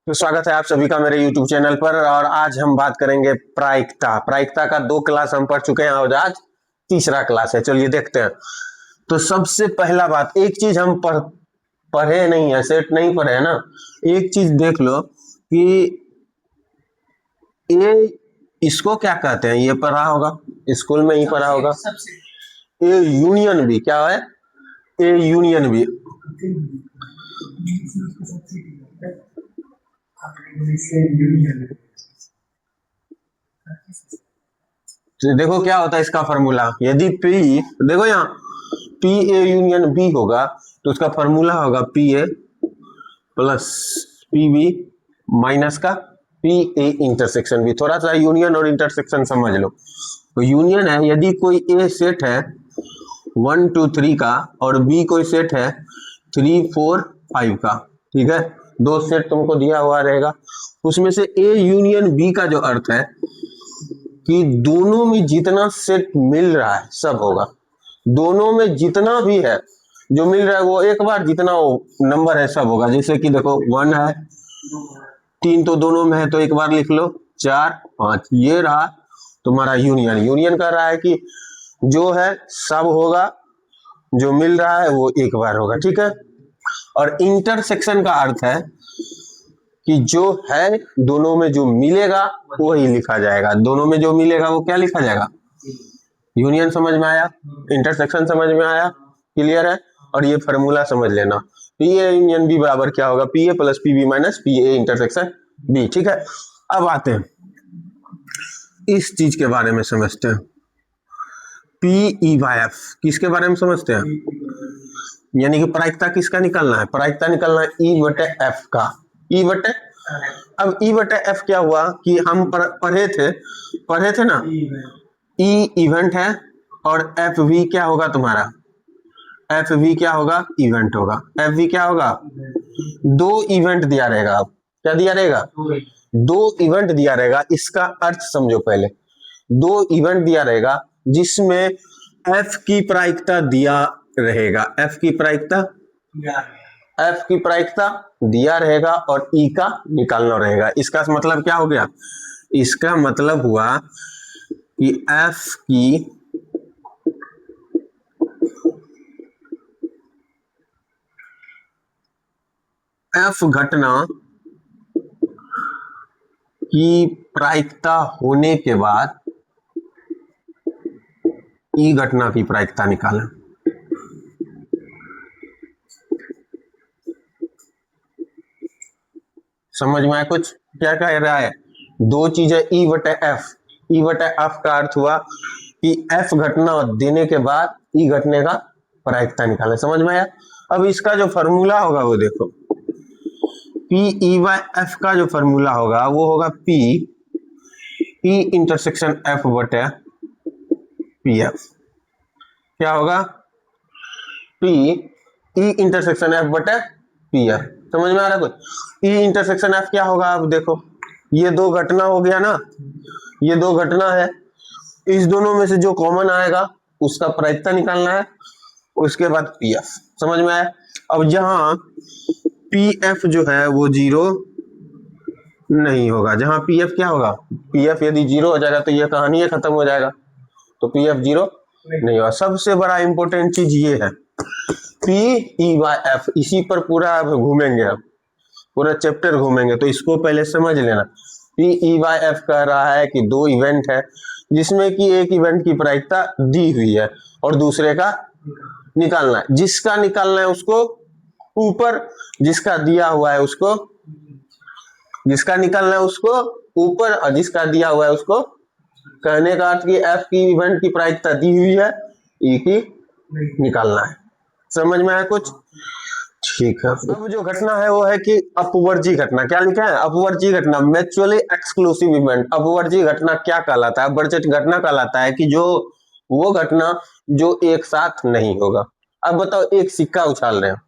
तो स्वागत है आप सभी का मेरे YouTube चैनल पर। और आज हम बात करेंगे प्रायिकता। प्रायिकता का 2 क्लास हम पढ़ चुके हैं और आज तीसरा क्लास है। चलिए देखते हैं। तो सबसे पहला बात, एक चीज हम पढ़े नहीं है, सेट नहीं पढ़े है ना। एक चीज देख लो कि ए इसको क्या कहते हैं, ये पढ़ा होगा, स्कूल में ही पढ़ा होगा। ए यूनियन बी क्या है? A union B. तो देखो क्या होता है इसका फॉर्मूला। यदि पी, देखो यहाँ पी ए यूनियन बी होगा तो उसका फॉर्मूला होगा P A plus P B minus का पी ए इंटरसेक्शन बी। थोड़ा सा यूनियन और इंटरसेक्शन समझ लो। तो यूनियन है यदि कोई ए सेट है 1 2 3 का और बी कोई सेट है 3 4 5 का, ठीक है, दो सेट तुमको दिया हुआ रहेगा। उसमें से ए यूनियन बी का जो अर्थ है कि दोनों में जितना सेट मिल रहा है सब होगा। दोनों में जितना भी है जो मिल रहा है वो एक बार जितना वो नंबर है सब होगा। जैसे कि देखो 1 है, 3 तो दोनों में है तो एक बार लिख लो, 4 5, ये रहा तुम्हारा यूनियन। यूनियन कर रहा है कि जो है सब होगा, जो मिल रहा है वो एक बार होगा, ठीक है। और इंटरसेक्शन का अर्थ है कि जो है दोनों में जो मिलेगा वही लिखा जाएगा। दोनों में जो मिलेगा वो क्या लिखा जाएगा? यूनियन समझ में आया, इंटरसेक्शन समझ में आया, क्लियर है। और ये फॉर्मूला समझ लेना, पी ए यूनियन बी बराबर क्या होगा? P A plus P B minus P A intersection B, ठीक है। अब आते हैं इस चीज के बारे में समझते हैं। पी ई बाय एफ किसके बारे में समझते हैं? यानी कि प्रायिकता किसका निकालना है? प्रायिकता निकालना है ई बटे एफ का। ई बटे, अब ई बटे एफ क्या हुआ कि हम पढ़े थे ना, ई इवेंट है और एफ वी क्या होगा तुम्हारा? एफ वी क्या होगा? इवेंट होगा। एफ वी क्या होगा? दो इवेंट दिया रहेगा। अब क्या दिया रहेगा? दो इवेंट दिया रहेगा। इसका अर्थ समझो पहले। दो इवेंट दिया रहेगा जिसमें एफ की प्रायिकता दिया रहेगा। एफ की प्रायिकता दिया रहेगा और ई का निकालना रहेगा। इसका मतलब क्या हो गया? इसका मतलब हुआ कि एफ घटना की प्रायिकता होने के बाद ई घटना की प्रायिकता निकालें। समझ में आया कुछ? क्या कह रहा है? दो चीजें ई बटे एफ। ई बटे एफ का अर्थ हुआ कि एफ घटना देने के बाद ई घटने का प्रायिकता निकालें। समझ में आया? अब इसका जो फॉर्मूला होगा वो देखो, पी ई बाय एफ का जो फॉर्मूला होगा वो होगा पी ई इंटरसेक्शन एफ बटे पी एफ। क्या होगा? पी ई इंटरसेक्शन एफ बटे पी एफ। समझ में आ रहा है कुछ? ई इंटरसेक्शन एफ क्या होगा? अब देखो, ये दो घटना हो गया ना, ये दो घटना है, इस दोनों में से जो कॉमन आएगा उसका प्रायिकता निकालना है, उसके बाद पी एफ। समझ में आया? अब जहां पी एफ जो है वो 0 नहीं होगा, जहां पी एफ क्या होगा? पी एफ यदि 0 हो जाएगा तो ये कहानी है, खत्म हो जाएगा। तो पी एफ 0 नहीं होगा। सबसे बड़ा इंपॉर्टेंट चीज ये है, पी ई बाय एफ। इसी पर पूरा घूमेंगे, हम पूरा चैप्टर घूमेंगे, तो इसको पहले समझ लेना। पी ई बाय एफ कह रहा है कि दो इवेंट है जिसमें कि एक इवेंट की प्रायिकता दी हुई है और दूसरे का निकालना है। जिसका निकालना है उसको ऊपर, जिसका दिया हुआ है उसको, जिसका निकालना है उसको ऊपर और जिसका दिया हुआ है उसको। कहने का अर्थ कि एफ की इवेंट की प्रायिकता दी हुई है, ई की निकालना है। समझ में आया कुछ? ठीक है। अब जो घटना है वो है कि अपवर्जी घटना। क्या लिखा है? अपवर्जी घटना, म्यूचुअली एक्सक्लूसिव इवेंट। अपवर्जी घटना क्या कहलाता है? अपवर्जित घटना कहलाता है कि जो वो घटना जो एक साथ नहीं होगा। अब बताओ, एक सिक्का उछाल रहे हैं,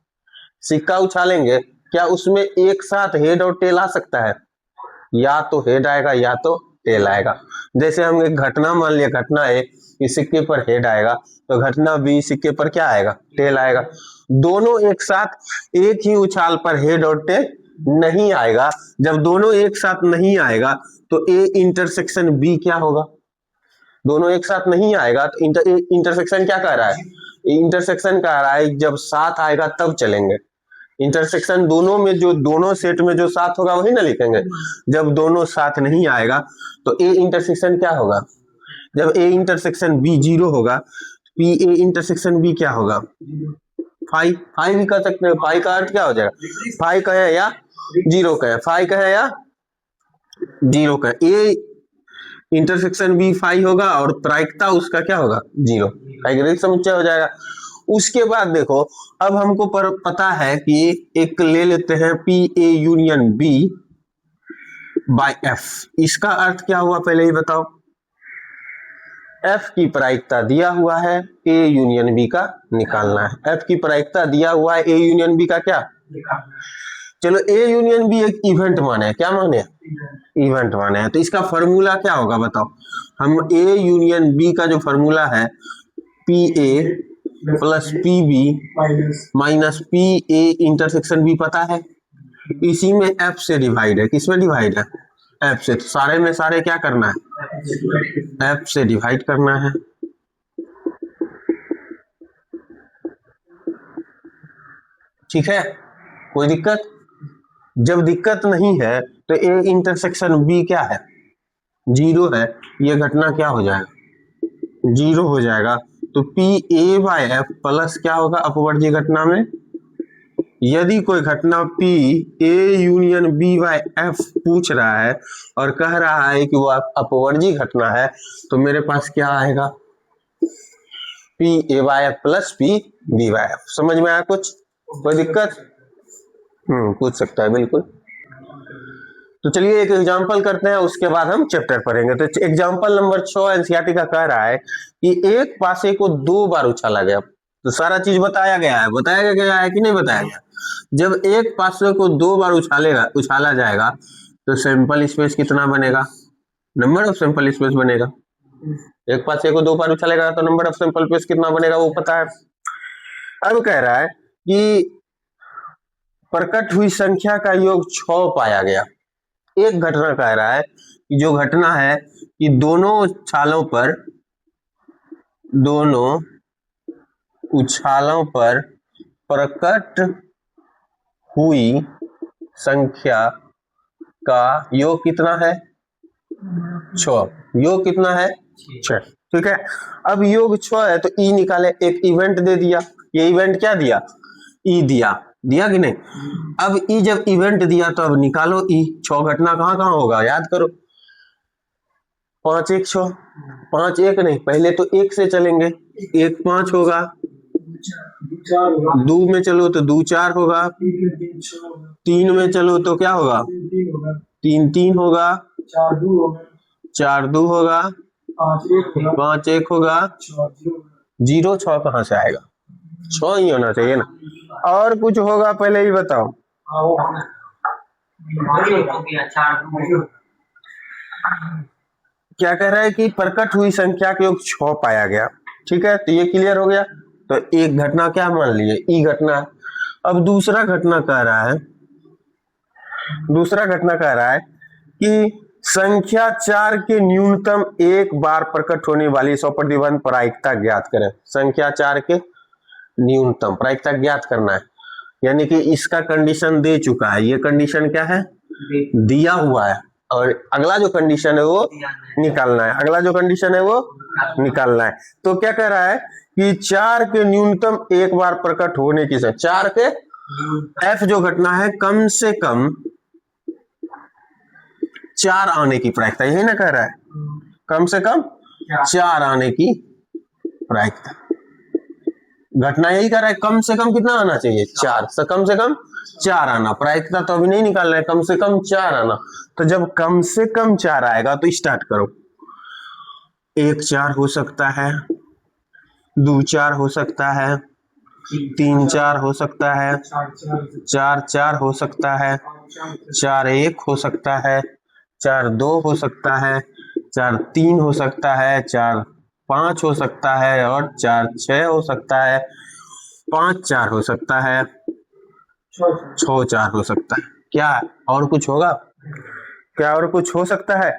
सिक्का उछालेंगे, क्या उसमें एक साथ हेड और टेल आ सकता है? या तो हेड आएगा या तो टेल आएगा। जैसे हम एक घटना मान लिया, घटना ए कि सिक्के पर हेड आएगा, तो घटना बी सिक्के पर क्या आएगा? टेल आएगा। दोनों एक साथ एक ही उछाल पर हेड और टेल नहीं आएगा, जब दोनों एक साथ नहीं आएगा तो ए इंटरसेक्शन बी क्या होगा? दोनों एक साथ नहीं आएगा तो इंटरसेक्शन क्या कह रहा है? इंटरसेक्शन कह रहा है जब साथ आएगा तब चलेंगे। इंटरसेक्शन दोनों में जो दोनों सेट में जो साथ होगा वही ना लिखेंगे। जब दोनों साथ नहीं आएगा तो ए इंटरसेक्शन क्या होगा? जब ए इंटरसेक्शन बी 0 होगा, पी ए इंटरसेक्शन बी क्या होगा? फाइव। फाइव भी कह सकते हैं। फाइव का अर्थ क्या हो जाएगा? फाइव कहे या 0 कहे, फाइव कहे या 0 कहे, ए इंटरसेक्शन बी फाइव होगा और प्रायिकता उसका क्या होगा? 0। प्रायिक समुच्चय हो जाएगा। उसके बाद देखो, अब हमको पता है कि एक ले लेते हैं P A union B by F. इसका अर्थ क्या हुआ पहले ही बताओ। एफ की प्रायिकता दिया हुआ है, ए यूनियन बी का निकालना है। एफ की प्रायिकता दिया हुआ है, ए यूनियन बी का क्या? चलो, ए यूनियन बी एक इवेंट माने, क्या माने? इवेंट माने हैं। तो इसका फॉर्मूला क्या होगा बताओ। हम ए यूनियन बी का जो फॉर्मूला है, P A plus P B minus P A intersection B पता है, इसी में एफ से डिवाइड है। किसमें डिवाइड है? एफ से। तो सारे में सारे क्या करना है? एफ से डिवाइड करना है। ठीक है, कोई दिक्कत? जब दिक्कत नहीं है तो ए इंटरसेक्शन बी क्या है? 0 है। ये घटना क्या हो जाएगा? 0 हो जाएगा। तो P A by F plus क्या होगा अपवर्जी घटना में? यदि कोई घटना P A union B by F पूछ रहा है और कह रहा है कि वो अपवर्जी घटना है, तो मेरे पास क्या आएगा? P A by F plus P B by F. समझ में आया कुछ? कोई दिक्कत? पूछ सकता है, बिल्कुल। तो चलिए एक एग्जांपल करते हैं, उसके बाद हम चैप्टर पढ़ेंगे। तो एग्जांपल नंबर 6 एनसीईआरटी का कह रहा है कि एक पासे को 2 बार उछाला गया। तो सारा चीज बताया गया है, बताया गया है कि नहीं बताया गया? जब एक पासे को 2 बार उछाला जाएगा तो सैंपल स्पेस कितना बनेगा? नंबर ऑफ सैंपल स्पेस बनेगा। एक पासे को 2 बार उछालेगा तो नंबर ऑफ सैंपल स्पेस कितना बनेगा वो पता है। अब कह रहा है कि प्रकट हुई संख्या का योग 6 पाया गया। एक घटना कह रहा है कि जो घटना है कि दोनों उछालों पर प्रकट हुई संख्या का योग कितना है? 6। योग कितना है? 6। ठीक है, अब योग 6 है तो ई निकाले। एक इवेंट दे दिया। ये इवेंट क्या दिया? ई दिया कि नहीं? अब ई जब इवेंट दिया तो अब निकालो ई। 6 घटना कहां कहां होगा याद करो। 5 1 6, 5 1 नहीं, पहले तो 1 से चलेंगे। 1 5 होगा, 2 में चलो तो 2 4 होगा, 3 में चलो तो क्या होगा? 3 3 होगा, 4 2 होगा, 5 1 होगा, 0 6 कहां से आएगा? 6 ही होना चाहिए ना। और कुछ होगा पहले ही बताओ। क्या कह रहा है कि प्रकट हुई संख्या के योग 6 पाया गया। ठीक है, तो ये क्लियर हो गया। तो एक घटना क्या मान लिए? ई घटना। अब दूसरा घटना कह रहा है कि संख्या 4 के न्यूनतम एक बार प्रकट होने वाली 100% प्रायिकता ज्ञात करें। संख्या 4 के न्यूनतम प्रायिकता ज्ञात करना है, यानी कि इसका कंडीशन दे चुका है। ये कंडीशन क्या है? दिया हुआ है। और अगला जो कंडीशन है वो निकालना है। अगला जो कंडीशन है वो निकालना है। तो क्या कह रहा है कि 4 के न्यूनतम एक बार प्रकट होने की संख्या, 4 के एफ जो घटना है कम से कम 4 आने की प्रायिकता, यही ना कह रहा है? कम से कम 4 आने की प्रायिकता। घटना यही कर रहा है, कम से कम कितना आना चाहिए? 4। तो कम से कम 4 आना। प्रायिकता तो अभी नहीं निकाल रहे, कम से कम 4 आना। तो जब कम से कम 4 आएगा तो स्टार्ट करो। 1 4 हो सकता है, 2 4 हो सकता है, 3 4 हो सकता है, 4 4 हो सकता है, 4 1 हो सकता है, 4 2 हो सकता है, 4 3 हो सकता है, 4 5 हो सकता है और 4 6 हो सकता है, 5 4 हो सकता है, 6 4 हो सकता है। क्या और कुछ होगा? क्या और कुछ हो सकता है?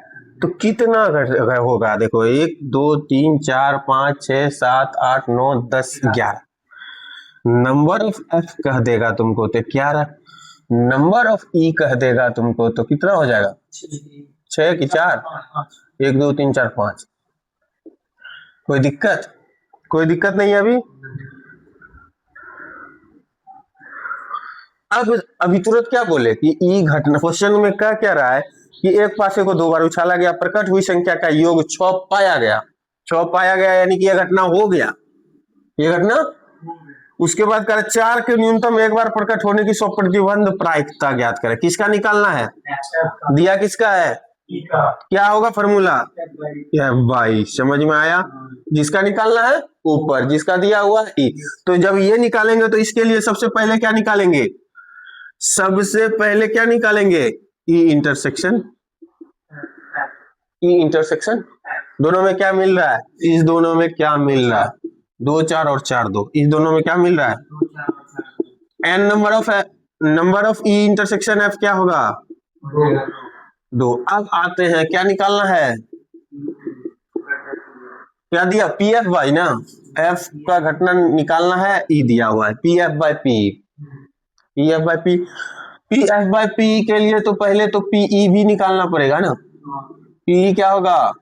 तो कितना अगर होगा, देखो 1 2 3 4 5 6 7 8 9 10 11। नंबर ऑफ एफ कह देगा तुमको तो 11, नंबर ऑफ ई कह देगा तुमको तो कितना हो जाएगा? 6 की 4, 1 2 3 4 5। कोई दिक्कत? कोई दिक्कत नहीं है अभी? अब अभी तुरंत क्या बोले कि ई घटना, क्वेश्चन में क्या कह रहा है कि एक पासे को 2 बार उछाला गया, प्रकट हुई संख्या का योग 6 पाया गया। 6 पाया गया यानी कि यह घटना हो गया, ये घटना। उसके बाद कह रहे 4 के न्यूनतम एक बार प्रकट होने की स्वप्रतिबंध प्रायिकता ज्ञात करें। किसका निकालना है? दिया किसका है? क्या होगा फॉर्मूला? भाई समझ में आया? जिसका निकालना है ऊपर, जिसका दिया हुआ ई। तो जब ये निकालेंगे तो इसके लिए सबसे पहले क्या निकालेंगे? सबसे पहले क्या निकालेंगे? E intersection. ई इंटरसेक्शन दोनों में क्या मिल रहा है? इस दोनों में क्या मिल रहा है? 2 4 और 4 2, इस दोनों में क्या मिल रहा है? N number of E intersection F क्या होगा? 2। अब आते हैं, क्या निकालना है? क्या दिया? पी एफ बाई ना, एफ का घटना निकालना है, ई दिया हुआ है P F by P. P F by P, P F by P के लिए तो पहले तो पीई भी निकालना पड़ेगा ना। पीई क्या होगा?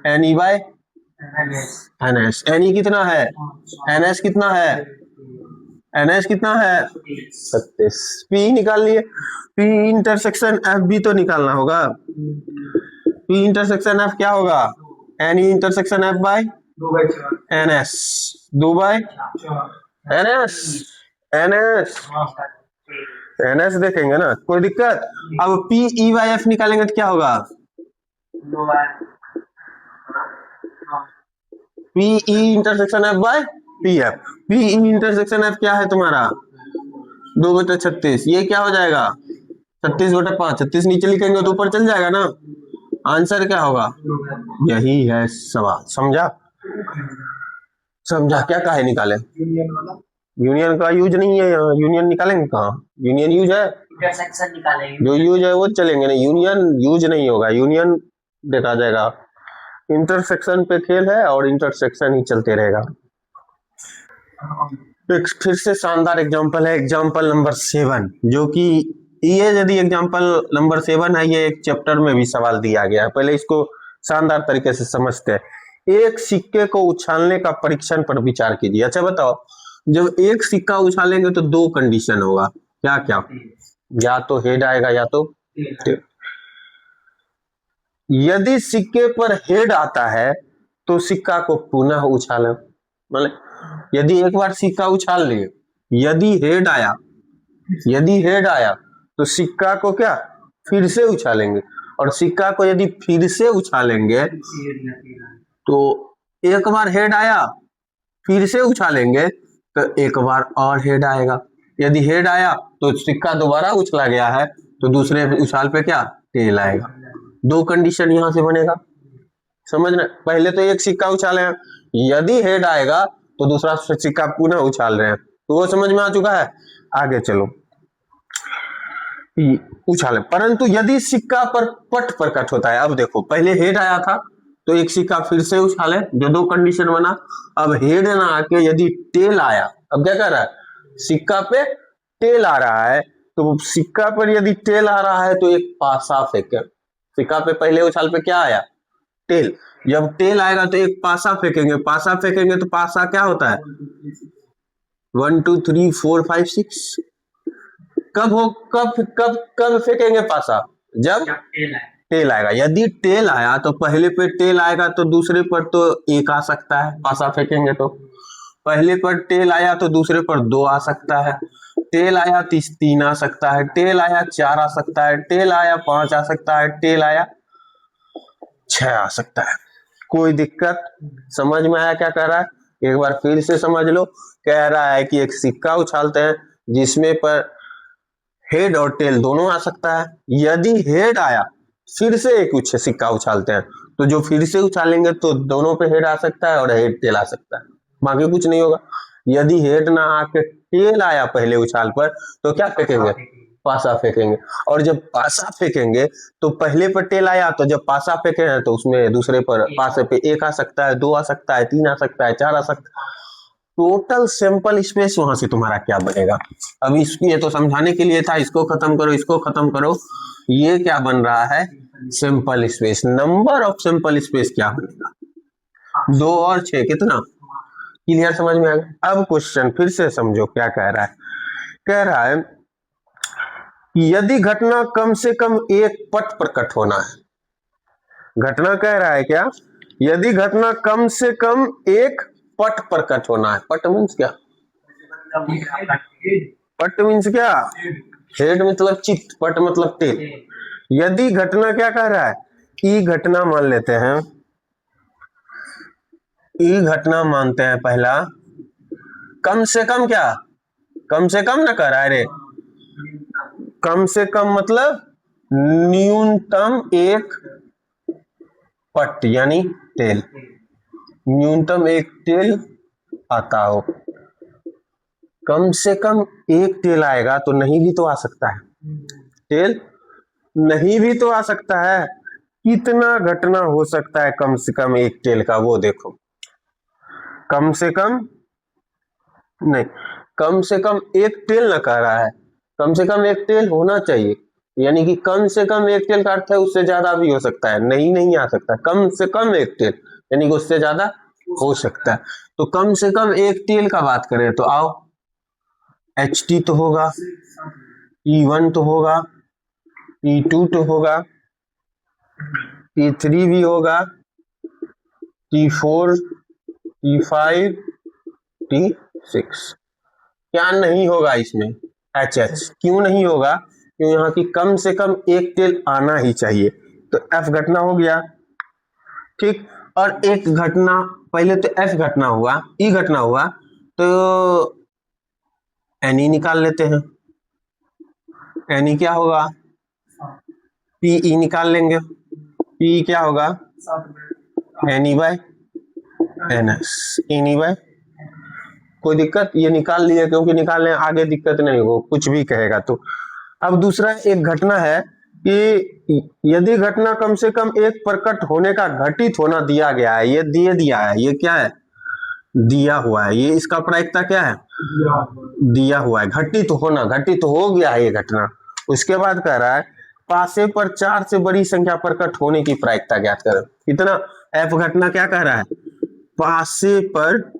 N E by N S. N E कितना है? एन एस कितना है? एन एस कितना है? 36। पी निकाल लिए। पी इंटरसेक्शन एफ भी तो निकालना होगा। पी इंटरसेक्शन एफ क्या होगा? N E intersection F by N S, 2 by N S. N S, N S देखेंगे ना, कोई दिक्कत? अब पी ई बाई एफ निकालेंगे तो क्या होगा? P E intersection F by P F. P E intersection F क्या है तुम्हारा? 2/36। ये क्या हो जाएगा? 36/5। 36 नीचे लिखेंगे तो ऊपर चल जाएगा ना। आंसर क्या होगा? यही है सवाल। समझा? समझा? क्या कहा निकाले? यूनियन का यूज नहीं है यहाँ। यूनियन निकालेंगे कहाँ? यूनियन यूज है? इंटरसेक्शन निकालेंगे। जो यूज है वो चलेंगे नहीं, यूनियन यूज नहीं होगा। यूनियन देखा जाएगा। इंटरसेक्शन पे खेल है और इंटरसेक्शन ही चलते रहेगा। एक फिर से शानदार एग्जांपल है, एग्जांपल नंबर 7, जो कि ये यदि एग्जांपल नंबर 7 है, ये एक चैप्टर में भी सवाल दिया गया है। पहले इसको शानदार तरीके से समझते हैं। एक सिक्के को उछालने का परीक्षण पर विचार कीजिए। अच्छा बताओ, जब एक सिक्का उछालेंगे तो 2 कंडीशन होगा, क्या क्या? या तो हेड आएगा या तो टेल। यदि सिक्के पर हेड आता है तो सिक्का को पुनः उछालें। मतलब यदि एक बार सिक्का उछाल लिए, यदि हेड आया तो सिक्का को क्या फिर से उछालेंगे, और सिक्का को यदि फिर से उछालेंगे तो एक बार हेड आया, फिर से उछालेंगे तो एक बार और हेड आएगा। यदि हेड आया तो सिक्का दोबारा उछला गया है तो दूसरे उछाल पे क्या टेल आएगा। 2 कंडीशन यहां से बनेगा। समझना? पहले तो एक सिक्का उछाले हैं, यदि हेड आएगा तो दूसरा सिक्का पुनः उछाल रहे हैं, तो वो समझ में आ चुका है। आगे चलो, उछाले। परंतु यदि सिक्का पर पट प्रकट होता है, अब देखो पहले हेड आया था तो एक सिक्का फिर से उछाले, जो 2 कंडीशन बना। अब हेड ना आके यदि टेल आया, अब क्या कर रहा है? सिक्का पे टेल आ रहा है, तो सिक्का पर यदि टेल आ रहा है तो एक पासा फेंके। सिक्का पे पहले उछाल पे क्या आया? टेल। जब टेल आएगा तो एक पासा फेंकेंगे। पासा फेंकेंगे तो पासा क्या होता है? 1 2 3 4 5 6। कब फेंकेंगे पासा? जब टेल आएगा। यदि टेल आया तो पहले पे टेल आएगा तो दूसरे पर तो 1 आ सकता है, पासा फेंकेंगे तो। पहले पर टेल आया तो दूसरे पर 2 आ सकता है। टेल आया 3 आ सकता है। टेल आया 4 आ सकता है। टेल आया 5 आ सकता है। टेल आया 6 आ सकता है। कोई दिक्कत? समझ में आया क्या कह रहा है? एक बार फिर से समझ लो। कह रहा है कि एक सिक्का उछालते हैं जिसमें पर हेड और टेल दोनों आ सकता है। यदि हेड आया फिर से एक सिक्का उछालते हैं, तो जो फिर से उछालेंगे तो दोनों पे हेड आ सकता है और हेड टेल आ सकता है, बाकी कुछ नहीं होगा। यदि हेड ना आके टेल आया पहले उछाल पर तो क्या फेंकेंगे? पासा फेंकेंगे, और जब पासा फेंकेंगे तो पहले पर टेल आया, तो जब पासा फेंके हैं तो उसमें दूसरे पर पासे पे 1 आ सकता है, 2 आ सकता है, 3 आ सकता है, 4 आ सकता है। टोटल सैंपल स्पेस वहां से तुम्हारा क्या बनेगा। अब इसकी ये तो समझाने के लिए था, इसको खत्म करो, इसको खत्म करो, ये क्या बन रहा है, sample space. Number of sample space क्या बनेगा, 2 और 6 कितना, क्लियर, समझ में आ गया। अब क्वेश्चन फिर से समझो क्या कह रहा है। कह रहा है यदि घटना कम से कम एक पट पर कट होना है। घटना कह रहा है क्या, यदि घटना कम से कम एक पट पर कट होना है। पट मीन्स क्या, पट मीन्स क्या, हेड मतलब चित्त, पट मतलब टेल। यदि घटना क्या कह रहा है, ई घटना मान लेते हैं, ई घटना मानते हैं पहला, कम से कम क्या, कम से कम ना कह रहा है रे, कम से कम मतलब न्यूनतम एक पट यानी टेल, न्यूनतम एक टेल आता हो। कम से कम एक टेल आएगा तो नहीं भी तो आ सकता है, टेल नहीं भी तो आ सकता है। कितना घटना हो सकता है कम से कम एक टेल का, वो देखो, कम से कम नहीं, कम से कम एक टेल ना कह रहा है, कम से कम एक टेल होना चाहिए, यानी कि कम से कम एक टेल का अर्थ है उससे ज्यादा भी हो सकता है, नहीं आ सकता, कम से कम एक टेल यानी कि उससे ज्यादा हो सकता है। तो कम से कम एक टेल का बात करें तो आओ, HT तो होगा, T1 तो होगा, T2 तो होगा, T3 भी होगा, T4, T5, T6। क्या नहीं होगा इसमें, HH। क्यों नहीं होगा, क्यों, यहाँ की कम से कम एक टेल आना ही चाहिए। तो F घटना हो गया, ठीक। और एक घटना, पहले तो F घटना हुआ, E घटना हुआ, तो NE निकाल लेते हैं। NE क्या होगा, PE निकाल लेंगे, PE क्या होगा, NE/NS, NE/, कोई दिक्कत, ये निकाल लिया क्योंकि निकालने आगे दिक्कत नहीं हो, कुछ भी कहेगा तो। अब दूसरा एक घटना है कि यदि घटना कम से कम एक प्रकट होने का घटित होना दिया गया है, ये दिया है, ये क्या है, दिया हुआ है, ये इसका प्रायिकता क्या है, दिया हुआ है, घटित होना, घटित हो गया है ये घटना। उसके बाद कह रहा है पासे पर 4 से बड़ी संख्या प्रकट होने की प्रायिकता ज्ञात करो। कितना, F घटना क्या कह रहा है, पासे पर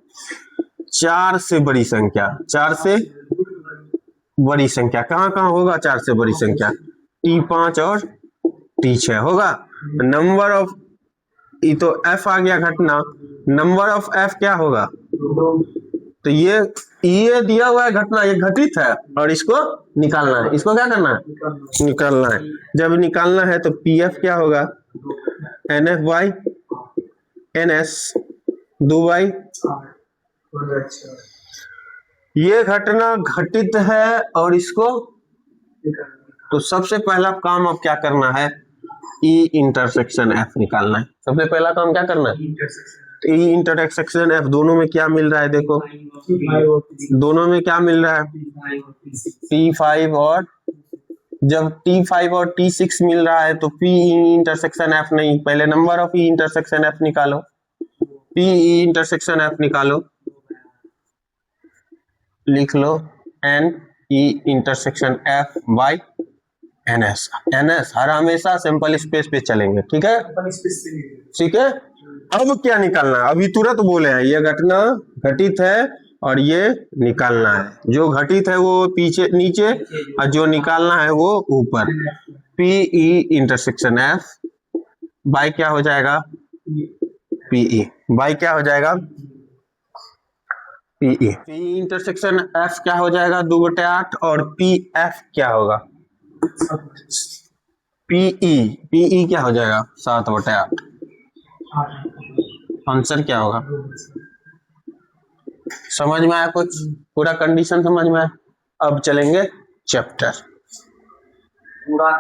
4 से बड़ी संख्या, 4 से बड़ी संख्या कहां कहां होगा, 4 से बड़ी संख्या T5 और T6 होगा। नंबर ऑफ, ये तो F आ गया घटना, नंबर ऑफ F क्या होगा, तो ये दिया हुआ है घटना, ये घटित है और इसको निकालना है, इसको क्या करना है, निकालना है। जब निकालना है तो PF क्या होगा, NF/NS 2/, ये घटना घटित है और इसको, तो सबसे पहला काम अब क्या करना है, E इंटरसेक्शन F निकालना है। सबसे पहला काम क्या करना है, E इंटरसेक्शन F, दोनों में क्या मिल रहा है, देखो दोनों में क्या मिल रहा है, T5 और, जब T5 और T6 मिल रहा है तो P इंटरसेक्शन F नहीं, पहले number of E intersection F निकालो, P इंटरसेक्शन F निकालो, लिख लो NE इंटरसेक्शन F/NS। NS हर हमेशा सैंपल स्पेस पे चलेंगे, ठीक है, ठीक है। अब क्या निकालना है, अभी तुरंत बोले हैं ये घटना घटित है और ये निकालना है, जो घटित है वो पीछे नीचे और जो निकालना है वो ऊपर। PE इंटरसेक्शन F बाय क्या हो जाएगा, PE बाय क्या हो जाएगा, PE इंटरसेक्शन F क्या हो जाएगा, 2/8, और PF क्या होगा, PE क्या हो जाएगा, 7/8। आंसर क्या होगा, समझ में आया कुछ, पूरा कंडीशन समझ में आया। अब चलेंगे चैप्टर पूरा।